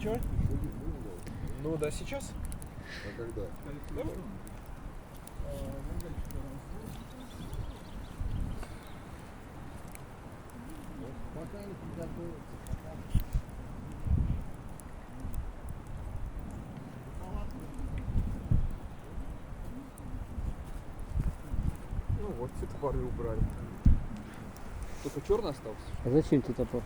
Чё? Ну да, сейчас. А когда? Давай. Пока не приготовится, пока. Ну вот, все топоры убрали. Только черный остался. А зачем тебе топор?